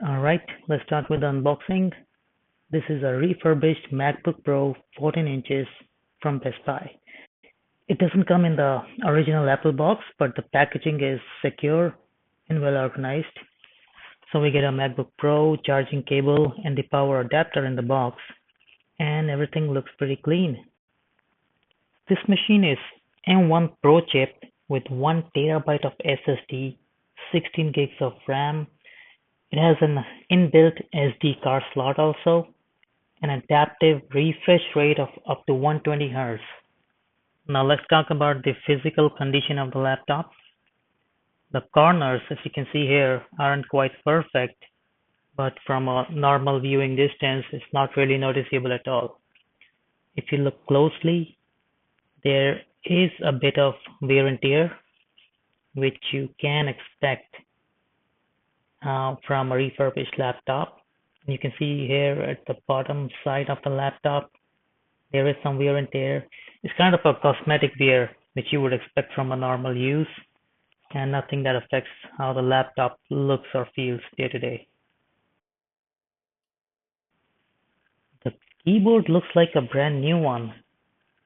Alright, let's start with the unboxing. This is a refurbished MacBook Pro 14 inches from Best Buy. It doesn't come in the original Apple box, but the packaging is secure and well organized. So we get a MacBook Pro, charging cable, and the power adapter in the box, and everything looks pretty clean. This machine is M1 Pro chip with 1 terabyte of SSD, 16 gigs of RAM. It has an inbuilt SD card slot also, an adaptive refresh rate of up to 120 Hz. Now let's talk about the physical condition of the laptop. The corners, as you can see here, aren't quite perfect, but from a normal viewing distance, it's not really noticeable at all. If you look closely, there is a bit of wear and tear, which you can expect from a refurbished laptop. You can see here at the bottom side of the laptop, there is some wear and tear. It's kind of a cosmetic wear, which you would expect from a normal use, and nothing that affects how the laptop looks or feels day to day. The keyboard looks like a brand new one,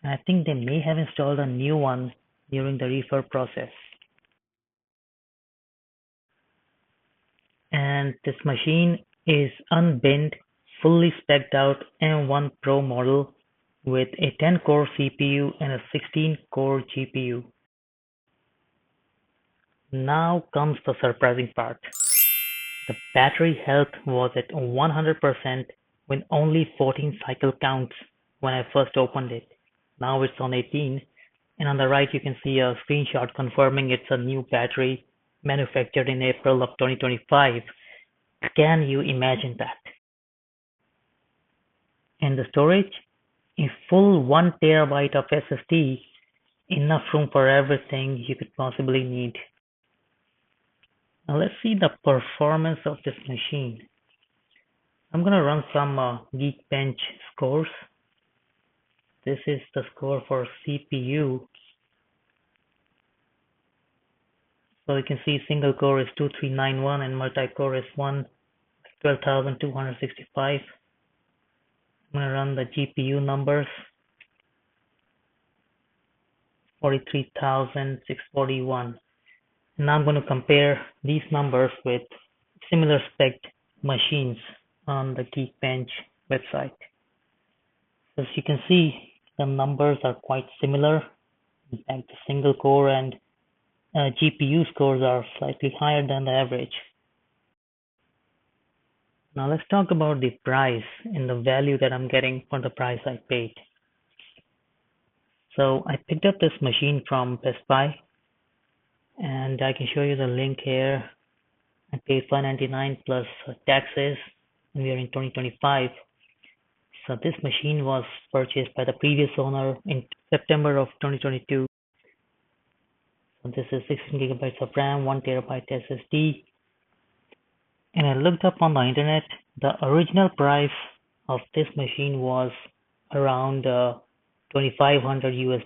and I think they may have installed a new one during the refurb process. And this machine is unbinned, fully spec'd out M1 Pro model with a 10-core CPU and a 16-core GPU. Now comes the surprising part. The battery health was at 100% with only 14 cycle counts when I first opened it. Now it's on 18, and on the right you can see a screenshot confirming it's a new battery manufactured in April of 2025. Can you imagine that? And the storage, a full 1 terabyte of SSD, enough room for everything you could possibly need. Now let's see the performance of this machine. I'm gonna run some Geekbench scores. This is the score for CPU. So you can see single core is 2391 and multi-core is 12,265. I'm gonna run the GPU numbers. 43,641. Now I'm going to compare these numbers with similar spec machines on the Geekbench website. As you can see, the numbers are quite similar. In fact, the single core and GPU scores are slightly higher than the average. Now let's talk about the price and the value that I'm getting for the price I paid. So I picked up this machine from Best Buy, and I can show you the link here. I paid $599 plus taxes, and we are in 2025. So this machine was purchased by the previous owner in September of 2022. So this is 16 gigabytes of RAM, 1 terabyte SSD. And I looked up on the internet, the original price of this machine was around $2,500 US.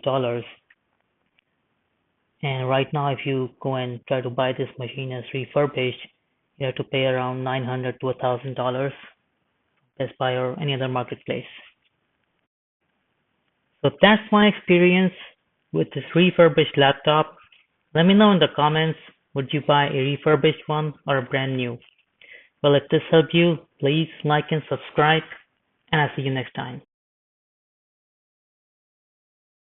And right now, if you go and try to buy this machine as refurbished, you have to pay around $900 to $1,000, Best Buy or any other marketplace. So that's my experience with this refurbished laptop. Let me know in the comments, would you buy a refurbished one or a brand new? Well, if this helped you, please like and subscribe, and I'll see you next time.